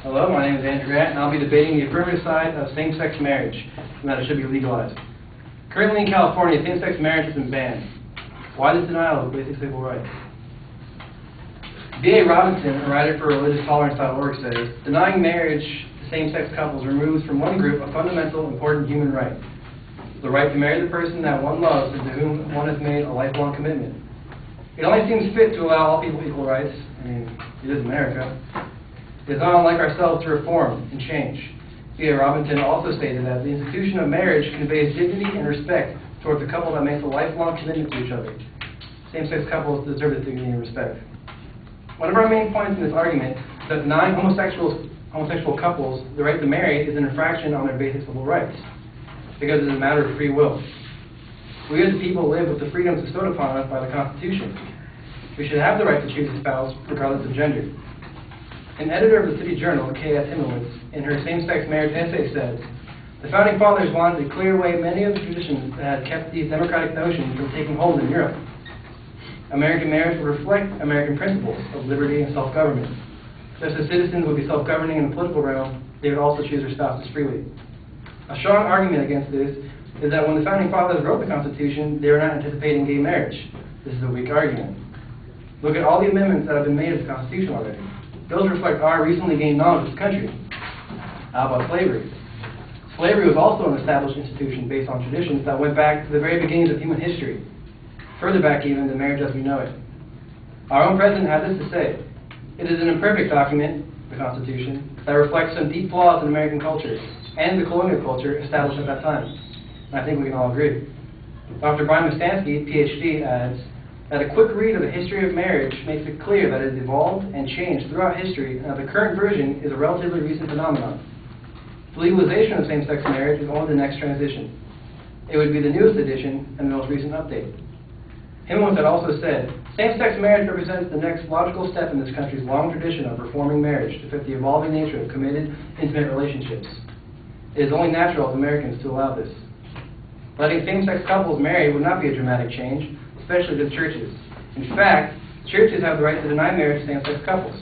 Hello, my name is Andrew Grant, and I'll be debating the affirmative side of same-sex marriage and that it should be legalized. Currently in California, same-sex marriage has been banned. Why this denial of basic civil rights? B.A. Robinson, a writer for religiousstolerance.org, says, denying marriage to same-sex couples removes from one group a fundamental, important human right. The right to marry the person that one loves and to whom one has made a lifelong commitment. It only seems fit to allow all people equal rights. I mean, it is America. It is not unlike ourselves to reform and change. B.A. Robinson also stated that the institution of marriage conveys dignity and respect towards a couple that makes a lifelong commitment to each other. Same-sex couples deserve this dignity and respect. One of our main points in this argument is that denying homosexual couples the right to marry is an infraction on their basic civil rights, because it is a matter of free will. We as a people live with the freedoms bestowed upon us by the Constitution. We should have the right to choose a spouse regardless of gender. An editor of the City Journal, K.S. Himmelwitz, in her same-sex marriage essay says, the Founding Fathers wanted to clear away many of the traditions that had kept these democratic notions from taking hold in Europe. American marriage would reflect American principles of liberty and self-government. Just as citizens would be self-governing in the political realm, they would also choose their spouses freely. A strong argument against this is that when the Founding Fathers wrote the Constitution, they were not anticipating gay marriage. This is a weak argument. Look at all the amendments that have been made to the Constitution already. Those reflect our recently gained knowledge of this country. How about slavery? Slavery was also an established institution based on traditions that went back to the very beginnings of human history, further back even than marriage as we know it. Our own president had this to say, it is an imperfect document, the Constitution, that reflects some deep flaws in American culture and the colonial culture established at that time. And I think we can all agree. Dr. Brian Mustansky, PhD, adds that a quick read of the history of marriage makes it clear that it has evolved and changed throughout history and that the current version is a relatively recent phenomenon. The legalization of same-sex marriage is only the next transition. It would be the newest addition and the most recent update. Himmelwitz had also said, same-sex marriage represents the next logical step in this country's long tradition of reforming marriage to fit the evolving nature of committed, intimate relationships. It is only natural as Americans to allow this. Letting same-sex couples marry would not be a dramatic change, especially to churches. In fact, churches have the right to deny marriage to same-sex couples.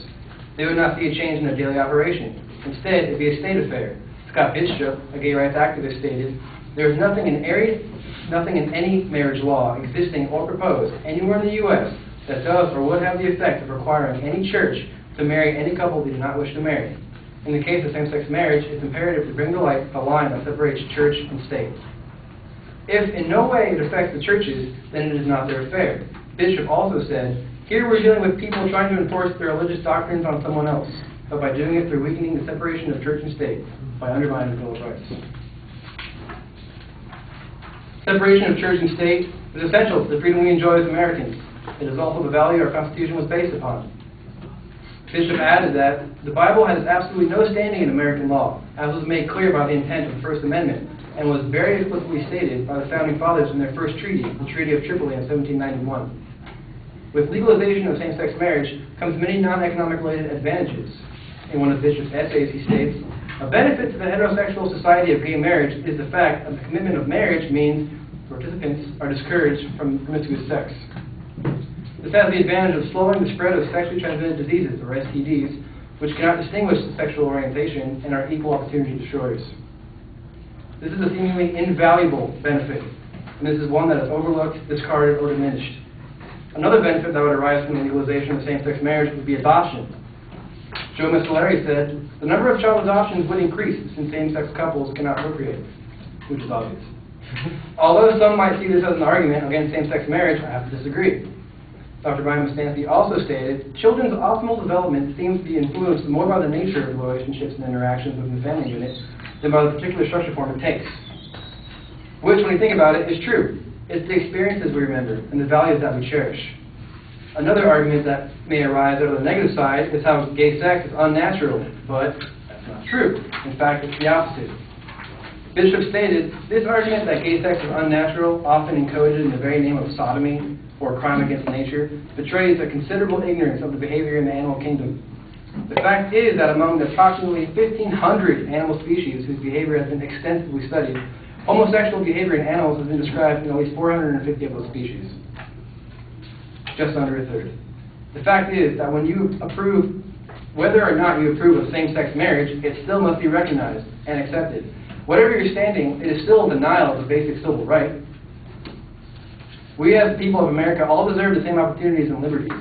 They would not see a change in their daily operation. Instead, it would be a state affair. Scott Bishop, a gay rights activist, stated, there is nothing in any marriage law existing or proposed anywhere in the U.S. that does or would have the effect of requiring any church to marry any couple they do not wish to marry. In the case of same-sex marriage, it's imperative to bring to light the line that separates church and state. If in no way it affects the churches, then it is not their affair. Bishop also said, here we're dealing with people trying to enforce their religious doctrines on someone else, but by doing it through weakening the separation of church and state, by undermining the Bill of Rights. Separation of church and state is essential to the freedom we enjoy as Americans. It is also the value our Constitution was based upon. Bishop added that the Bible has absolutely no standing in American law, as was made clear by the intent of the First Amendment, and was very explicitly stated by the Founding Fathers in their first treaty, the Treaty of Tripoli in 1791. With legalization of same-sex marriage comes many non-economic related advantages. In one of Bishop's essays, he states, a benefit to the heterosexual society of gay marriage is the fact that the commitment of marriage means participants are discouraged from promiscuous sex. This has the advantage of slowing the spread of sexually transmitted diseases, or STDs, which cannot distinguish sexual orientation and are equal opportunity destroyers. This is a seemingly invaluable benefit, and this is one that is overlooked, discarded, or diminished. Another benefit that would arise from the legalization of same-sex marriage would be adoption. Joe Mescaleri said, the number of child adoptions would increase since same-sex couples cannot procreate, which is obvious. Although some might see this as an argument against same-sex marriage, I have to disagree. Dr. Brian Mustansky also stated, children's optimal development seems to be influenced more by the nature of the relationships and interactions within the family unit than by the particular structure form it takes. Which, when you think about it, is true. It's the experiences we remember and the values that we cherish. Another argument that may arise out of the negative side is how gay sex is unnatural, but that's not true. In fact, it's the opposite. Bishop stated, this argument that gay sex is unnatural, often encoded in the very name of sodomy or crime against nature, betrays a considerable ignorance of the behavior in the animal kingdom. The fact is that among the approximately 1,500 animal species whose behavior has been extensively studied, homosexual behavior in animals has been described in at least 450 of those species. Just under a third. The fact is that when you approve Whether or not you approve of same-sex marriage, it still must be recognized and accepted. Whatever your standing, it is still a denial of a basic civil right. We as the people of America all deserve the same opportunities and liberties,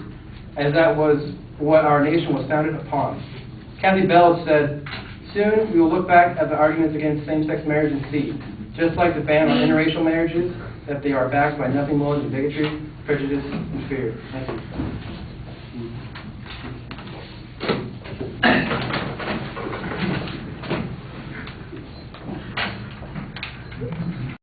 as that was what our nation was founded upon. Kathy Bell said, "Soon we will look back at the arguments against same-sex marriage and see, just like the ban on interracial marriages, that they are backed by nothing more than bigotry, prejudice, and fear." Thank you.